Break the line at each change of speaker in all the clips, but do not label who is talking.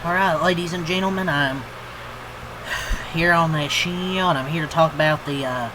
Alright, ladies and gentlemen, I'm here on this show, and I'm here to talk about the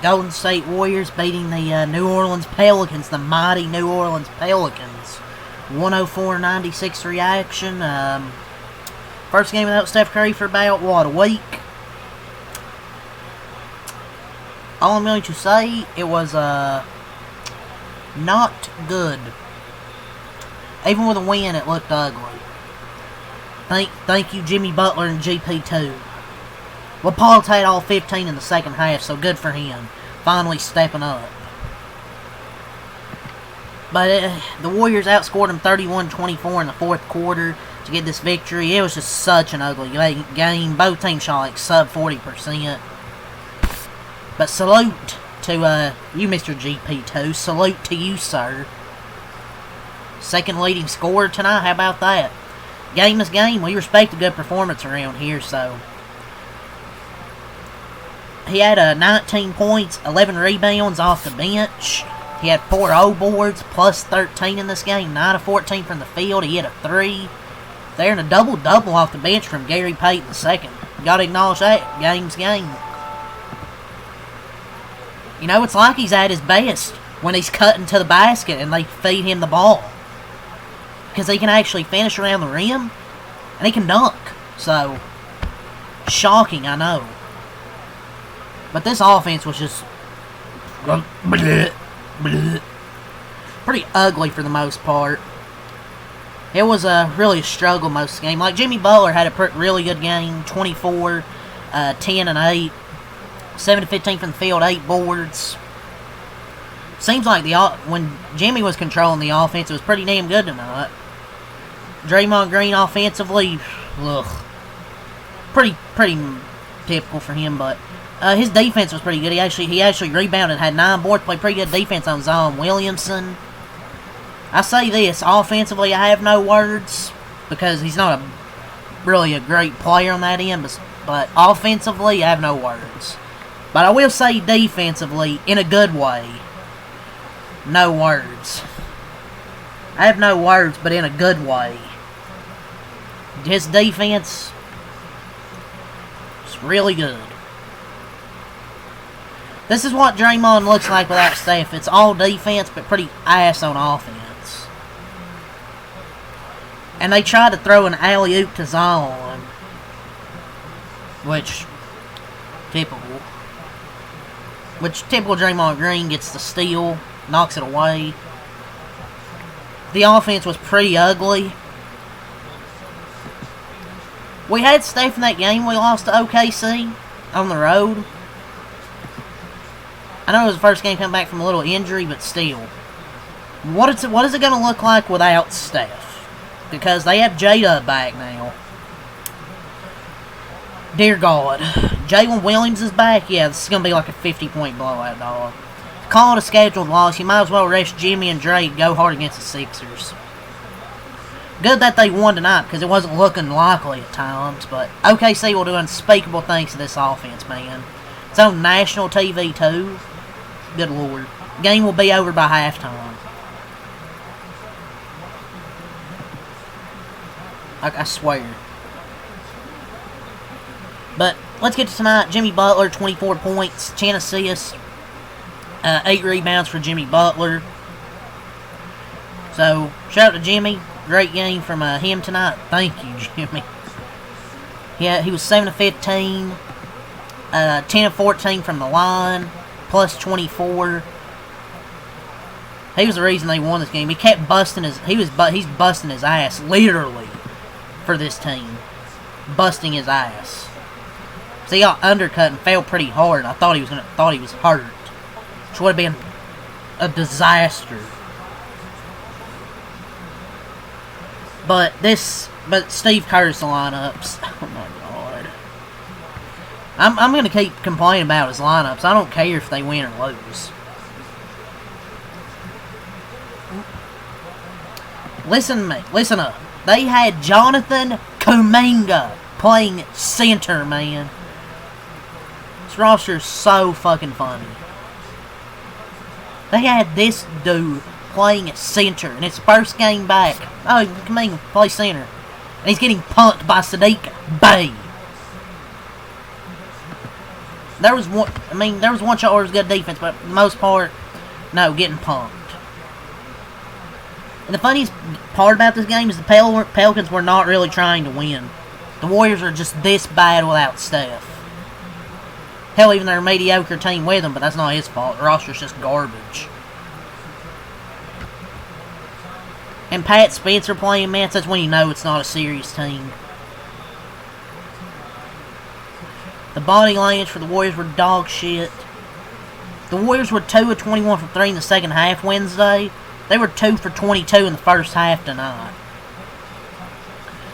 Golden State Warriors beating the New Orleans Pelicans, the mighty New Orleans Pelicans. 104-96 reaction. First game without Steph Curry for about, a week? All I'm going to say, it was not good. Even with a win, it looked ugly. Thank you, Jimmy Butler and GP2. Well, Paul had all 15 in the second half, so good for him. Finally stepping up. But the Warriors outscored them 31-24 in the fourth quarter to get this victory. It was just such an ugly game. Both teams shot like sub 40%. But salute to you, Mr. GP2. Salute to you, sir. Second leading scorer tonight. How about that? Game is game. We respect a good performance around here, so. He had 19 points, 11 rebounds off the bench. He had 4 O boards, plus 13 in this game. 9 of 14 from the field. He hit a 3. There, and a double-double off the bench from Gary Payton II. Gotta acknowledge that. Game's game. You know, it's like he's at his best when he's cutting to the basket and they feed him the ball. Because he can actually finish around the rim, and he can dunk. So, shocking, I know. But this offense was just pretty ugly for the most part. It was really a struggle most of the game. Like, Jimmy Butler had a really good game. 24, 10 and 8. 7 to 15 from the field, 8 boards. Seems like when Jimmy was controlling the offense, it was pretty damn good tonight. Draymond Green offensively, pretty typical for him, but his defense was pretty good. He actually rebounded, had 9 boards, played pretty good defense on Zion Williamson. I say this, offensively I have no words, because he's not really a great player on that end, but offensively I have no words. But I will say defensively, in a good way, no words. I have no words, but in a good way. His defense is really good. This is what Draymond looks like without Steph. It's all defense, but pretty ass on offense. And they tried to throw an alley-oop to Zion, which, typical Draymond Green gets the steal, knocks it away. The offense was pretty ugly. We had Steph in that game. We lost to OKC on the road. I know it was the first game coming back from a little injury, but still. What is it going to look like without Steph? Because they have Jada back now. Dear God. Jalen Williams is back. Yeah, this is going to be like a 50-point blowout, dog. Call it a scheduled loss. You might as well rest Jimmy and Dre and go hard against the Sixers. Good that they won tonight, because it wasn't looking likely at times, but OKC will do unspeakable things to this offense, man. It's on national TV, too. Good Lord. Game will be over by halftime. I swear. But let's get to tonight. Jimmy Butler, 24 points, 10 assists, 8 rebounds for Jimmy Butler. So, shout out to Jimmy. Great game from him tonight. Thank you, Jimmy. Yeah, he was 7 of 15, 10 of 14 from the line, plus 24. He was the reason they won this game. He kept busting he's busting his ass, literally, for this team. Busting his ass. So he got undercut and fell pretty hard. I thought he was hurt, which would have been a disaster. But Steve Kerr's lineups. Oh my God. I'm gonna keep complaining about his lineups. I don't care if they win or lose. Listen to me. Listen up. They had Jonathan Kuminga playing center, man. This roster is so fucking funny. They had this dude playing at center in his first game back. Oh, Kuminga play center. And he's getting punked by Sadiq Bey. There was one shot where it was good defense, but for the most part, no, getting punked. And the funniest part about this game is the Pelicans were not really trying to win. The Warriors are just this bad without Steph. Hell, even their mediocre team with him, but that's not his fault. The roster's just garbage. And Pat Spencer playing minutes, that's when you know it's not a serious team. The body language for the Warriors were dog shit. The Warriors were 2 of 21 from 3 in the second half Wednesday. They were 2 for 22 in the first half tonight.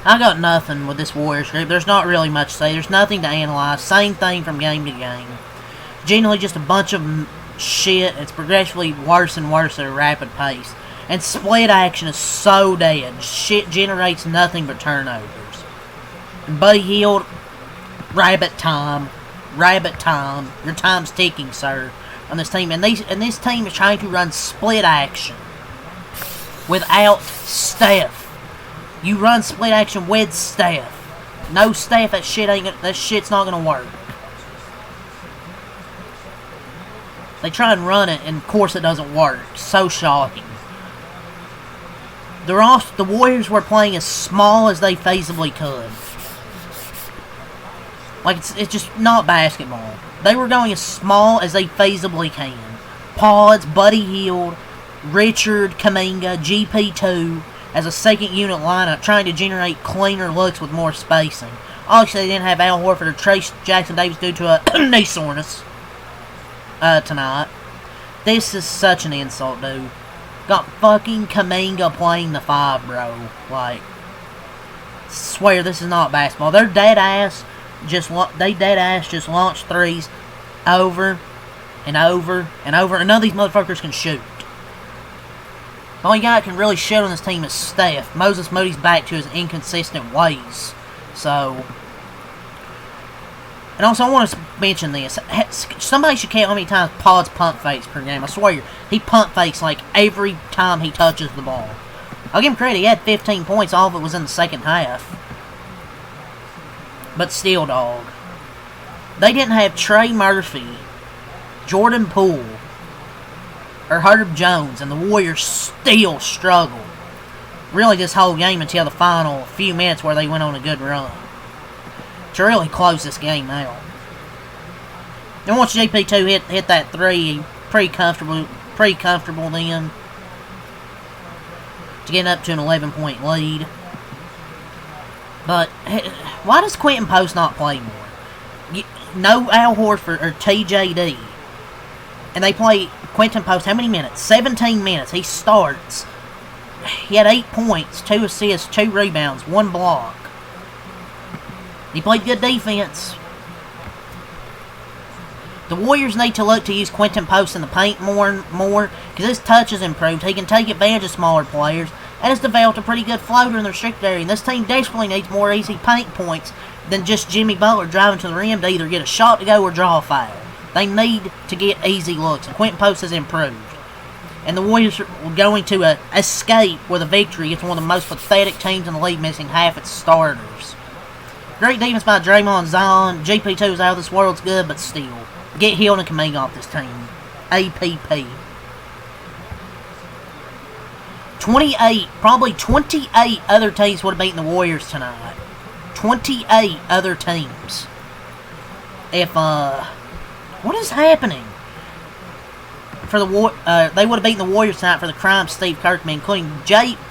I got nothing with this Warriors group. There's not really much to say. There's nothing to analyze. Same thing from game to game. Generally just a bunch of shit. It's progressively worse and worse at a rapid pace. And split action is so dead. Shit generates nothing but turnovers. And Buddy Hield, rabbit time. Rabbit time. Your time's ticking, sir, on this team. And this team is trying to run split action without Steph. You run split action with Steph. No Steph, that shit's not gonna work. They try and run it, and of course it doesn't work. So shocking. The Warriors were playing as small as they feasibly could. Like, it's just not basketball. They were going as small as they feasibly can. Pods, Buddy Hield, Richard, Kuminga, GP2 as a second unit lineup, trying to generate cleaner looks with more spacing. Obviously, they didn't have Al Horford or Trace Jackson-Davis due to a knee soreness tonight. This is such an insult, dude. Got fucking Kuminga playing the 5, bro. Like, swear this is not basketball. They're dead ass. Just launch threes over and over and over, and none of these motherfuckers can shoot. The only guy that can really shoot on this team is Steph. Moses Moody's back to his inconsistent ways. So, and also I want to mention this. Somebody should count how many times Pod's pump fakes per game. I swear, he pump fakes like every time he touches the ball. I'll give him credit. He had 15 points. All of it was in the second half. But still, dog. They didn't have Trey Murphy, Jordan Poole, or Herb Jones, and the Warriors still struggled. Really this whole game until the final few minutes where they went on a good run to really close this game out. And once GP2 hit that 3, pretty comfortable then to get up to an 11-point lead. But why does Quentin Post not play more? No Al Horford or TJD. And they play Quentin Post how many minutes? 17 minutes. He starts. He had 8 points, 2 assists, 2 rebounds, 1 block. He played good defense. The Warriors need to look to use Quentin Post in the paint more because his touch has improved. He can take advantage of smaller players and has developed a pretty good floater in the restricted area. And this team desperately needs more easy paint points than just Jimmy Butler driving to the rim to either get a shot to go or draw a foul. They need to get easy looks, and Quentin Post has improved. And the Warriors are going to escape with a victory against one of the most pathetic teams in the league, missing half its starters. Great defense by Draymond Zion. GP2 is out of this world's good, but still. Get Hield and Kuminga off this team. APP. probably 28 other teams would have beaten the Warriors tonight. 28 other teams. What is happening? They would have beaten the Warriors tonight for the crime Steve Kerr committed, including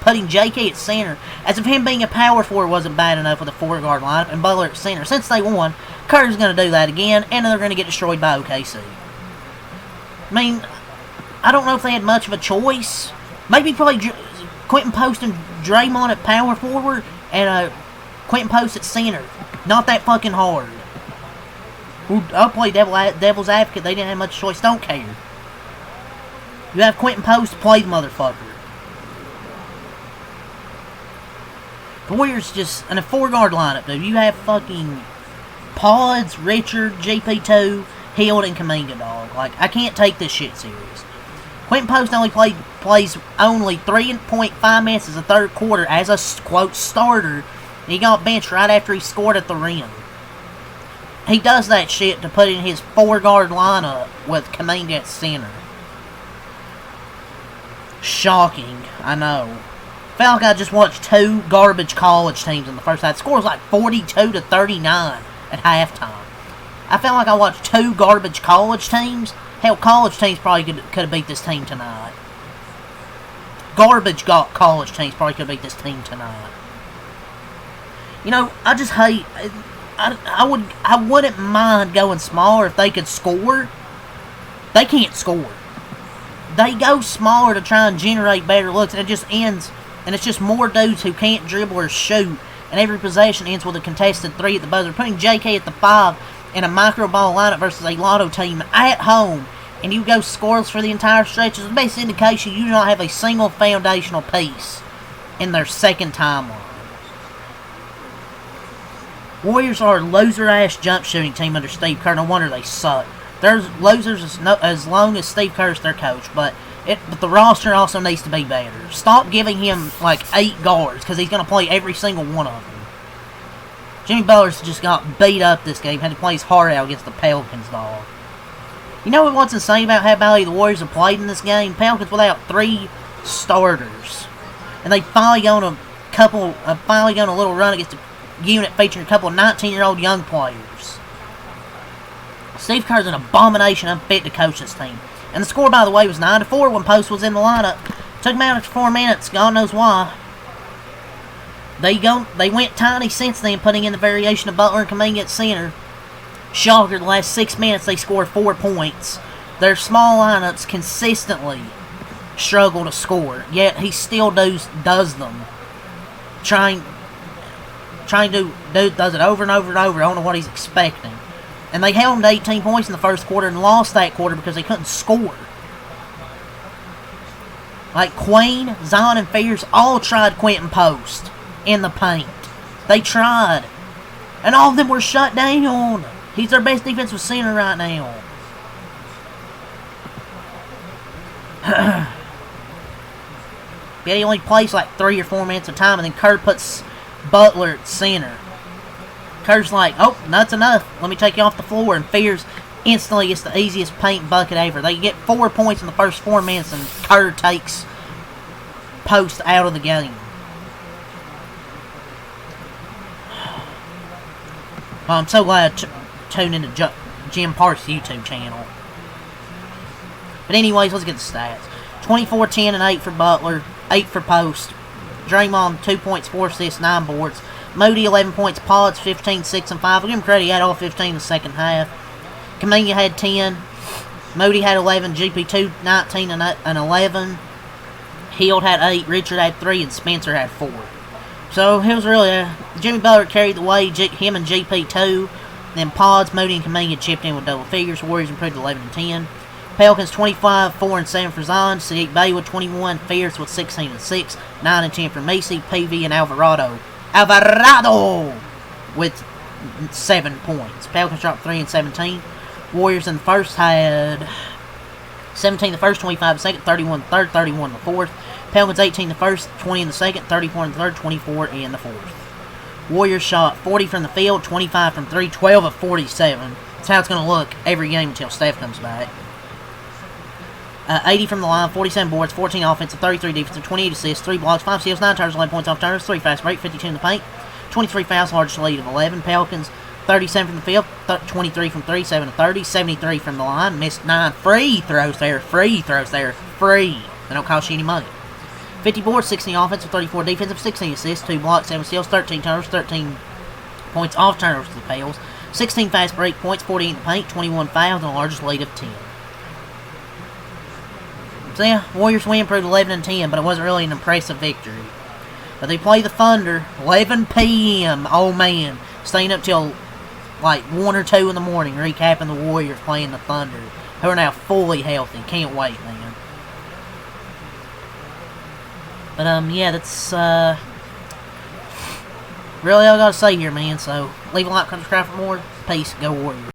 putting JK at center, as if him being a power forward wasn't bad enough with a 4-guard lineup and Butler at center. Since they won, Kerr's going to do that again, and they're going to get destroyed by OKC. I mean, I don't know if they had much of a choice. Maybe play Quentin Post and Draymond at power forward, and Quentin Post at center. Not that fucking hard. I'll play devil's advocate. They didn't have much choice. Don't care. You have Quentin Post play the motherfucker. The Warriors just in a 4-guard lineup, dude. You have fucking Pods, Richard, GP2, Hield, and Kuminga, dog. Like, I can't take this shit serious. Quentin Post only plays only 3.5 minutes as a third quarter as a, quote, starter He got benched right after he scored at the rim. He does that shit to put in his 4-guard lineup with Kuminga at center. Shocking, I know. Felt like I just watched 2 garbage college teams in the first half. The score was like 42-39 at halftime. I felt like I watched 2 garbage college teams. Hell, college teams probably could have beat this team tonight. Garbage college teams probably could have beat this team tonight. You know, I just hate... I wouldn't mind going smaller if they could score. They can't score. They go smaller to try and generate better looks, and it just ends, and it's just more dudes who can't dribble or shoot, and every possession ends with a contested 3 at the buzzer. Putting JK at the 5 in a micro ball lineup versus a lotto team at home, and you go scoreless for the entire stretch is the best indication you do not have a single foundational piece in their second timeline. Warriors are a loser-ass jump shooting team under Steve Kerr. No wonder they suck. They're losers as long as Steve Kerr's their coach, but the roster also needs to be better. Stop giving him like 8 guards because he's going to play every single one of them. Jimmy Butler's just got beat up this game. Had to play his heart out against the Pelicans, dog. You know what's insane about how badly the Warriors have played in this game? Pelicans without 3 starters, and they finally gone a little run against a unit featuring a couple of 19-year-old young players. Steve Kerr's an abomination unfit to coach this team. And the score, by the way, was 9-4 when Post was in the lineup. Took him out after 4 minutes. God knows why. They went tiny since then, putting in the variation of Butler and Kuminga at center. Shocker, the last 6 minutes they scored 4 points. Their small lineups consistently struggle to score, yet he still does them. Does it over and over and over. I don't know what he's expecting. And they held him to 18 points in the first quarter and lost that quarter because they couldn't score. Like Queen, Zion, and Fears all tried Quentin Post in the paint. They tried. And all of them were shut down. He's their best defensive center right now. Yet he only plays like 3 or 4 minutes at a time, and then Kerr puts Butler at center. Kerr's like, oh, that's enough. Let me take you off the floor. And Fears instantly gets the easiest paint bucket ever. They get 4 points in the first 4 minutes, and Kerr takes Post out of the game. Well, I'm so glad I tuned into Jim Park's YouTube channel. But anyways, let's get the stats. 24, 10, and 8 for Butler. 8 for Post. Draymond, 2 points, 4 assists, 9 boards. Moody, 11 points. Pods, 15, 6, and 5. I'll give him credit, he had all 15 in the second half. Kuminga had 10. Moody had 11. GP2, 19, and 11. Hield had 8. Richard had 3. And Spencer had 4. So, it was really... Jimmy Butler carried the way. Him and GP2. Then Pods, Moody, and Kuminga chipped in with double figures. Warriors improved to 11 and 10. Pelicans 25, 4 and 7 for Zion. Sadiq Bey with 21. Fierce with 16 and 6. 9 and 10 for Messi, PV, and Alvarado with 7 points. Pelicans dropped 3 and 17. Warriors in the first had 17 the first, 25 the second, 31 the third, 31 the fourth. Pelicans 18 the first, 20 in the second, 34 in the third, 24 in the fourth. Warriors shot 40 from the field, 25 from 3, 12 of 47. That's how it's going to look every game until Steph comes back. 80 from the line, 47 boards, 14 offensive, 33 defensive, 28 assists, 3 blocks, 5 steals, 9 turns, 11 points off turnovers, 3 fast break, 52 in the paint, 23 fouls, largest lead of 11. Pelicans 37 from the field, 23 from 3, 7 to 30, 73 from the line, missed 9 free throws there. Free. They don't cost you any money. 50 boards, 16 offensive, 34 defensive, 16 assists, 2 blocks, 7 steals, 13 turnovers, 13 points off turnovers to the Pels, 16 fast break points, 40 in the paint, 21 fouls, and the largest lead of 10. So yeah, Warriors win, improved 11 and 10, but it wasn't really an impressive victory. But they play the Thunder, 11 p.m. Oh man, staying up till like 1 or 2 in the morning, recapping the Warriors playing the Thunder, who are now fully healthy. Can't wait, man. But yeah, that's really all I gotta say here, man. So leave a like, subscribe for more. Peace, go Warriors.